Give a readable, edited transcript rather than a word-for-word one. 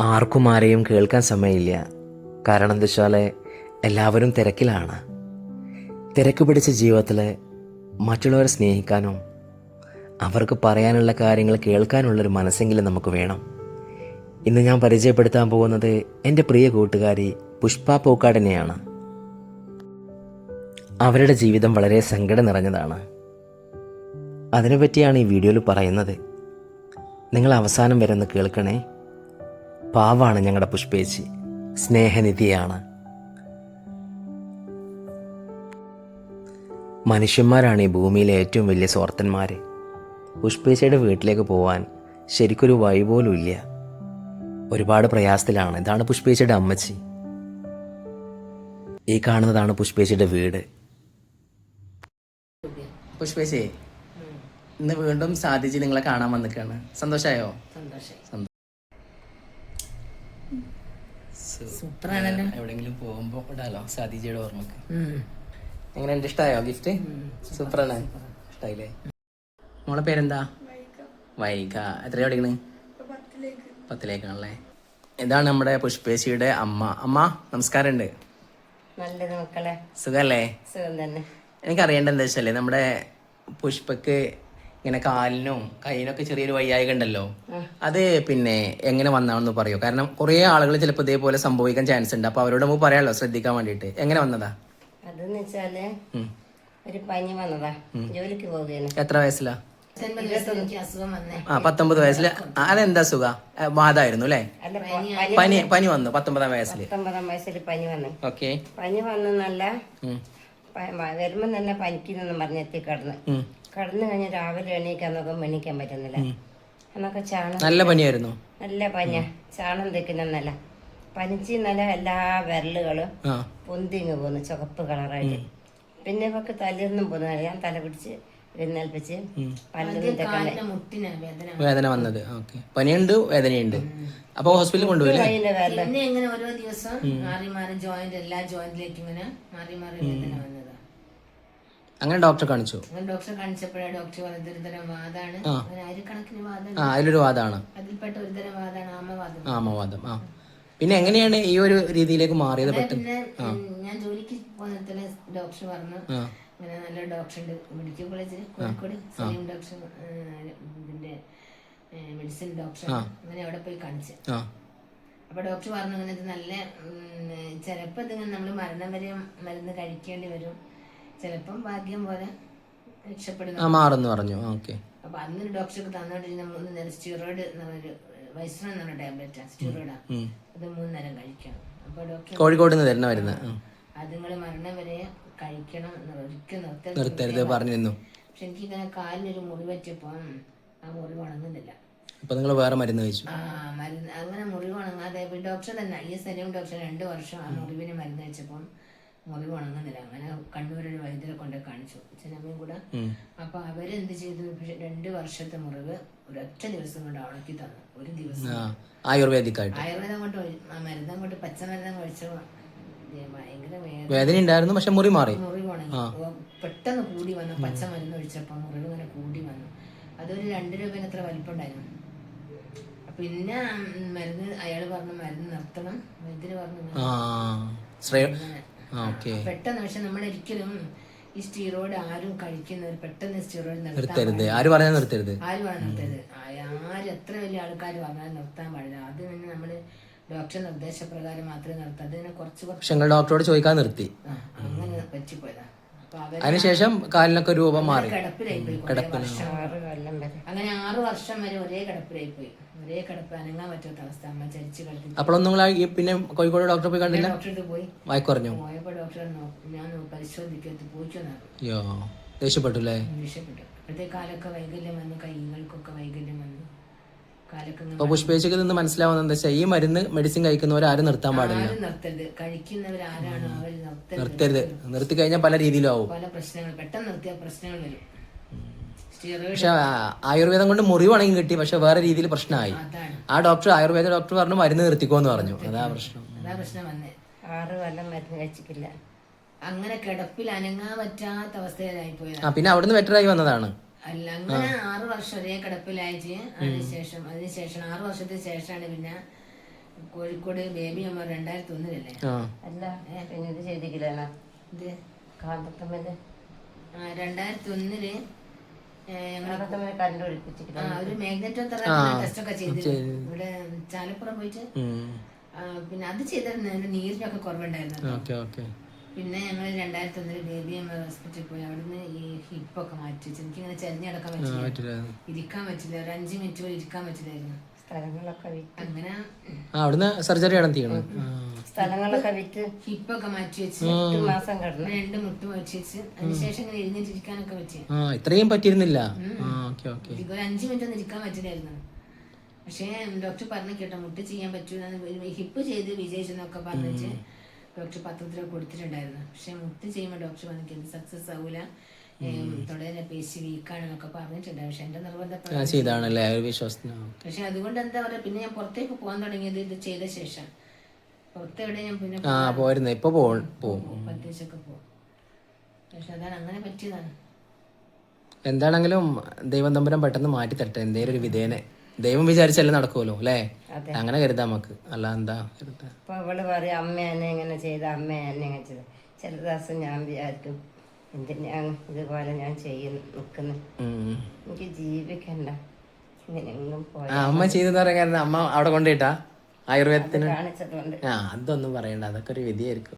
ആർക്കും ആരെയും കേൾക്കാൻ സമയമില്ല. കാരണം എന്താ വെച്ചാൽ എല്ലാവരും തിരക്കിലാണ്. തിരക്ക് പിടിച്ച ജീവിതത്തിൽ മറ്റുള്ളവരെ സ്നേഹിക്കാനും അവർക്ക് പറയാനുള്ള കാര്യങ്ങൾ കേൾക്കാനുള്ളൊരു മനസ്സെങ്കിലും നമുക്ക് വേണം. ഇന്ന് ഞാൻ പരിചയപ്പെടുത്താൻ പോകുന്നത് എൻ്റെ പ്രിയ കൂട്ടുകാരി പുഷ്പ പൂക്കാടിനെയാണ്. അവരുടെ ജീവിതം വളരെ സങ്കടം നിറഞ്ഞതാണ്. അതിനെപ്പറ്റിയാണ് ഈ വീഡിയോയിൽ പറയുന്നത്. നിങ്ങൾ അവസാനം വരെ ഒന്ന് കേൾക്കണേ. പാവാണ് ഞങ്ങളുടെ പുഷ്പേച്ചി, സ്നേഹനിധിയാണ്. മനുഷ്യന്മാരാണ് ഈ ഭൂമിയിലെ ഏറ്റവും വലിയ സ്വാർത്ഥന്മാർ. പുഷ്പേച്ചിയുടെ വീട്ടിലേക്ക് പോവാൻ ശരിക്കൊരു വഴി പോലും ഇല്ല. ഒരുപാട് പ്രയാസത്തിലാണ്. ഇതാണ് പുഷ്പേച്ചിയുടെ അമ്മച്ചി. ഈ കാണുന്നതാണ് പുഷ്പേച്ചിയുടെ വീട്. പുഷ്പേച്ചി, ഇന്ന് വീണ്ടും സാധിച്ച് നിങ്ങളെ കാണാൻ വന്നിക്കാണ്. സന്തോഷായോ? എവിടെങ്കിലും പോകുമ്പോ ഇടാലോ സാദിജിയുടെ ഓർമ്മക്ക്. എങ്ങനെ ഉണ്ട്? ഇഷ്ടായോ ഗിഫ്റ്റ്? സൂപ്പറാണ്. ഇഷ്ടായില്ലേ? മോളെ പേരെന്താ? വൈക. എത്രയാ പഠിക്കണേ? 10ലേക്കാണല്ലേ. ഇതാണ് നമ്മുടെ പുഷ്പേച്ചിയുടെ അമ്മ. അമ്മ നമസ്കാരമുണ്ട്. നല്ലത് മക്കളെ. സുഖല്ലേ? സുഖം തന്നെ. എനിക്കറിയേണ്ട എന്താ വെച്ചാല്, നമ്മുടെ പുഷ്പക്ക് ഇങ്ങനെ കാലിനും കൈയിനൊക്കെ ചെറിയൊരു വയ്യായിക ഉണ്ടല്ലോ, അത് പിന്നെ എങ്ങനെ വന്നാണെന്ന് പറയോ? കാരണം കുറെ ആളുകൾ ചിലപ്പോൾ ഇതേപോലെ സംഭവിക്കാൻ ചാൻസ് ഉണ്ട്. അപ്പൊ അവരോട് നമുക്ക് പറയാമല്ലോ ശ്രദ്ധിക്കാൻ വേണ്ടിട്ട്. എങ്ങനെ വന്നതാ? അതെന്ന് വെച്ചാല് ഒരു പനി വന്നതാ. ജോലിക്ക് പോവുകയാണ്. എത്ര വയസ്സിലാ? 19 വയസ്സില്. അതെന്താ സുഖ? വാദമായിരുന്നു അല്ലേ? പനി വന്നു 19 വയസ്സിൽ. 19 വയസ്സിൽ പനി വന്നു. ഓക്കെ. പനി വന്ന് നല്ല വരുമ്പോ തന്നെ പനിക്കുന്നൊന്നും പറഞ്ഞ് എത്തി കടന്നു കഴിഞ്ഞ് രാവിലെ എണീക്കാൻ പറ്റുന്നില്ല. എന്നൊക്കെ നല്ല പനിയായിരുന്നു. നല്ല പനിയാ. ചാണം തെക്കുന്നല്ല പനിച്ച് നല്ല എല്ലാ വിരലുകളും പൊന്തിങ്ങ് പോന്നു, ചുവപ്പ് കളറായിട്ട്. പിന്നെ ഇവക്ക് തലയൊന്നും പോകുന്നില്ല. ഞാൻ തല പിടിച്ച് എഴുന്നേൽപ്പിച്ച് വേദന വന്നത്. പനിയുണ്ട്, വേദനയുണ്ട്. അപ്പൊ ഹോസ്പിറ്റലിൽ കൊണ്ടുപോയില്ലേ? പിന്നെ ഇങ്ങനെ ഓരോ ദിവസം മാറി മാറി ജോയിന്റ്, എല്ലാ ജോയിന്റിലേക്ക് ഇങ്ങനെ മാറി മാറി വേദന വന്നതാ. അങ്ങനെ ഡോക്ടറെ കാണിച്ചു. ഡോക്ടറെ കാണിച്ചപ്പോഴാണ് ഡോക്ടർ പറഞ്ഞത് ഒരു തരം വാദാണ്. ആയിരക്കണക്കിന് വാദം. അതിലൊരു വാദമാണ്. അതിൽപ്പെട്ട ഒരു തരം വാദാണ് ആമവാദം. ആമവാദം. പിന്നെ എങ്ങനെയാണ് ഈ ഒരു രീതിയിലേക്ക് മാറിയത് പെട്ടെന്ന്? ഞാൻ ജോലിക്ക് പോകുന്ന ഡോക്ടർ പറഞ്ഞു, ഇങ്ങനെ നല്ല ഡോക്ടർ ഉണ്ട് മെഡിക്കൽ കോളേജിൽ കോഴിക്കോട്, സലീം ഡോക്ടർ, ഇതിന്റെ മെഡിസിൻ ഡോക്ടർ. അങ്ങനെ അവിടെ പോയി കാണിച്ചു. അപ്പൊ ഡോക്ടർ പറഞ്ഞു ഇങ്ങനെ ഇത് നല്ല ചിലപ്പോ ഇതിങ്ങനെ നമ്മള് മരണം വരെ മരുന്ന് കഴിക്കേണ്ടി വരും, ചിലപ്പം ഭാഗ്യം പോലെ മാറുന്നു പറഞ്ഞു. അപ്പൊ അന്നൊരു ഡോക്ടർക്ക് തന്നോണ്ടിരുന്ന സ്റ്റിറോയിഡ് എന്ന് പറഞ്ഞൊരു വൈസ്ര എന്ന് പറഞ്ഞ ടാബ്ലറ്റാ, സ്റ്റിറോയിഡാ. അത് 3 നേരം കഴിക്കണം. അപ്പൊ ഡോക്ടർ കോഴിക്കോട് നിന്ന് തരുന്ന മരുന്ന് അത് നിങ്ങൾ മരണം വരെ കഴിക്കണം, ഒരിക്കലും നിർത്തരുത് പറഞ്ഞിരുന്നു. പക്ഷെ എനിക്കിങ്ങനെ കാലിനൊരു മുറി പറ്റിയപ്പോ ആ മുറിവ് ഉണങ്ങുന്നില്ല. അപ്പൊ നിങ്ങൾ വേറെ മരുന്ന് കഴിച്ചു? മരുന്ന് അങ്ങനെ മുറിവ് ഉണങ്ങാതെ ഡോക്ടർ തന്നെ, ഈ സലീം ഡോക്ടർ 2 വർഷം ആ മുറിവിന് മരുന്ന് കഴിച്ചപ്പം മുറിവ് ഉണങ്ങുന്നില്ല. അങ്ങനെ കണ്ണൂരൊരു വൈദ്യരെ കൊണ്ട് കാണിച്ചു, അച്ഛനമ്മയും കൂടെ. അപ്പൊ അവരെന്ത് ചെയ്തു? 2 വർഷത്തെ മുറിവ് ഒരൊറ്റ ദിവസം കൊണ്ട് ഉണക്കി തന്നു. ഒരു ദിവസം ആയുർവേദം കൊണ്ട് മരുന്നും കൊണ്ട് പച്ചമരുന്നും കഴിച്ചപ്പോ ഭയങ്കര വേദന ഉണ്ടായിരുന്നു. പക്ഷെ മുറിവ് ഉണങ്ങി പെട്ടെന്ന് കൂടി വന്നു. പച്ചമരുന്ന് ഒഴിച്ചപ്പോ മുറിവ് ഇങ്ങനെ കൂടി വന്നു. അതൊരു 2 രൂപന് എത്ര വലിപ്പം ഉണ്ടായിരുന്നു. പിന്നെ മരുന്ന് അയാള് പറഞ്ഞു മരുന്ന് നിർത്തണം. വൈദ്യര് പറഞ്ഞു പെട്ടെന്ന്. പക്ഷെ നമ്മളൊരിക്കലും ഈ സ്റ്റീറോയിഡ് ആരും കഴിക്കുന്നവർ പെട്ടെന്ന് സ്റ്റീറോയിഡ് നിർത്തരുത്. ആരും പറഞ്ഞാൽ നിർത്തരുത്. ആരും എത്ര വലിയ ആൾക്കാർ പറഞ്ഞാൽ നിർത്താൻ പാടില്ല. അത് തന്നെ നമ്മള് ഡോക്ടർ നിർദ്ദേശപ്രകാരം മാത്രമേ നിർത്താം. അതിനെ കുറച്ച് ഡോക്ടറോട് ചോദിക്കാൻ നിർത്തി. അങ്ങനെ പറ്റിപ്പോയതാ. അതിനുശേഷം കാലിനൊക്കെ രൂപം മാറി. കിടപ്പിലായി പോയി. അങ്ങനെ 6 വർഷം വരെ ഒരേ കിടപ്പിലായി പോയി. ഒരേ കിടപ്പ്, അനങ്ങാൻ പറ്റാത്ത അവസ്ഥ. അമ്മ ചരിച്ച് കിടത്തി. അപ്പോഴൊന്നും പിന്നെ കോഴിക്കോട് ഡോക്ടറെ പോയി കണ്ടില്ല? ഡോക്ടറെ പോയി വായിക്കുറഞ്ഞു. പോയപ്പോ ഡോക്ടർ ഞാൻ പരിശോധിക്കത്ത് പോയിക്കൊന്നാണ്. ദേഷ്യപ്പെട്ടു. അപ്പോഴത്തെ കാലൊക്കെ വൈകല്യം വന്നു, കൈകൾക്കൊക്കെ വൈകല്യം വന്നു. അപ്പൊ പുഷ്പേച്ചിക്ക് നിന്ന് മനസ്സിലാവുന്നത് എന്താ വെച്ചാൽ ഈ മരുന്ന് മെഡിസിൻ കഴിക്കുന്നവർ ആരും നിർത്താൻ പാടില്ല. നിർത്തരുത്. കഴിക്കുന്നവരാരാണോ അവർ നിർത്തരുത്. നിർത്തി കഴിഞ്ഞാൽ പല രീതിയിലാവും. പല പ്രശ്നങ്ങൾ പെട്ടെന്ന് നിർത്തിയ പ്രശ്നങ്ങൾ വരും. പക്ഷെ ആയുർവേദം കൊണ്ട് മുറിവണങ്ങി കിട്ടി, പക്ഷെ വേറെ രീതിയിൽ പ്രശ്നമായി. ആ ആയുർവേദ ഡോക്ടർ പറഞ്ഞു മരുന്ന് നിർത്തിക്കോന്ന് പറഞ്ഞു. അതാ പ്രശ്നം വന്നേ. 6 കൊല്ലം മരുന്ന് കഴിച്ചിട്ടില്ല. അങ്ങനെ കിടപ്പിൽ അനങ്ങാൻ പറ്റാത്ത അവസ്ഥയിലായി പോയത്. പിന്നെ അവിടുന്ന് ബെറ്ററായി വന്നതാണ്. അല്ല, അങ്ങനെ 6 വർഷം ഒരേ കിടപ്പിലായിട്ട് അതിനുശേഷം 6 വർഷത്തിന് ശേഷമാണ് പിന്നെ കോഴിക്കോട് ബേബി അമ്മ 2001 ആ അല്ല പിന്നെ ഇത് ചെയ്തിക്കില്ലാണ് ഇത് കാന്തത്തമ്മേന്റെ 2001 ഞങ്ങൾ കാന്തത്തമ്മനെ കറണ്ട് ഒഴിപ്പിച്ചിട്ടില്ല. ഒരു മാഗ്നറ്റോ ടെസ്റ്റ് ഒക്കെ ചെയ്തിരുന്നു ഇവിടെ ചാലപ്പുറം പോയിട്ട്. പിന്നെ അത് ചെയ്തിരുന്നു, അതിന്റെ നീരിനൊക്കെ കുറവുണ്ടായിരുന്നു. Okay okay. പിന്നെ ഞങ്ങൾ 2001 ബേബി അമ്മ ഹോസ്പിറ്റലിൽ പോയി. അവിടുന്ന് ഈ ഹിപ്പൊക്കെ മാറ്റി വെച്ചു. എനിക്കിങ്ങനെ ചെരിഞ്ഞടക്കാൻ പറ്റില്ല, ഇരിക്കാൻ പറ്റില്ല, ഒരു 5 മിനിറ്റ് പോലും ഇരിക്കാൻ പറ്റില്ലായിരുന്നു. സ്ഥലങ്ങളൊക്കെ വിറ്റ് അങ്ങനെ അവിടുന്ന് സർജറി നടത്തിയാണ്. സ്ഥലങ്ങളൊക്കെ വിറ്റ് ഹിപ്പൊക്കെ മാറ്റി വെച്ച് 8 മാസം കിടന്നു. 2 മുട്ട് മാറ്റി വെച്ച് അതിനുശേഷം ഇങ്ങനെ എഴുന്നേറ്റിരിക്കാനൊക്കെ പറ്റി. ഇത്രയും പറ്റിയിരുന്നില്ല. Okay okay. ഒരു 5 മിനിറ്റ് ഒന്നും ഇരിക്കാൻ പറ്റില്ലായിരുന്നു. പക്ഷേ ഡോക്ടർ പറഞ്ഞു കേട്ടോ, മുട്ട് ചെയ്യാൻ പറ്റൂല, ഹിപ്പ് ചെയ്ത് വിജയിച്ചെന്നൊക്കെ പറഞ്ഞിട്ട് ഡോക്ടർ പത്രത്തിലൊക്കെ കൊടുത്തിട്ടുണ്ടായിരുന്നു. പക്ഷെ മുട്ട് ചെയ്യുമ്പോൾ ഡോക്ടർ പറഞ്ഞു ഇത് സക്സസ് ആവൂല, തുടരെ പേശി വീക്കാണെന്നൊക്കെ പറഞ്ഞിട്ടുണ്ട്. പക്ഷെ എന്റെ നിർബന്ധം ചെയ്താണല്ലേ ഒരു വിശ്വാസത്തിന്. പക്ഷെ അതുകൊണ്ട് എന്താ പറയാ, പിന്നെ ഞാൻ പുറത്തേക്ക് പോകാൻ തുടങ്ങിയത് ഇത് ചെയ്ത ശേഷം. പുറത്തെവിടെ ഞാൻ പിന്നെ പോയിരുന്നു, ഇപ്പൊ പോകും. പ്രത്യേകിച്ചൊക്കെ പോകും. പക്ഷെ അതാണ് അങ്ങനെ പറ്റിയതാണ്. എന്താണെങ്കിലും ദൈവം തമ്പുരാൻ പെട്ടെന്ന് മാറ്റി തരട്ടെ, എന്തേലും ഒരു വിധേനെ. ദൈവം വിചാരിച്ചല്ലേ നടക്കുമല്ലോ അല്ലേ, അങ്ങനെ കരുതാം നമുക്ക്. അല്ല എന്താ കരുതാ. അപ്പൊ അവള് പറയും അമ്മ എന്നെ എങ്ങനെ ചെയ്ത, അമ്മ എന്നെ എങ്ങനെ ചെയ്ത. ചില ദിവസം ഞാൻ വിചാരിക്കും എന്തിനാ ഇതുപോലെ ഞാൻ നിൽക്കുന്നു, എനിക്ക് ജീവിക്കണ്ട, ഇങ്ങനെയൊന്നും പോയ. അമ്മ ചെയ്തെന്ന് പറയാൻ കാരണം അമ്മ അവിടെ കൊണ്ടുപോയിട്ടാ ആയുർവേദത്തിന് കാണിച്ചതുകൊണ്ട്. അതൊന്നും പറയണ്ട, അതൊക്കെ ഒരു വിധിയായിരിക്കും.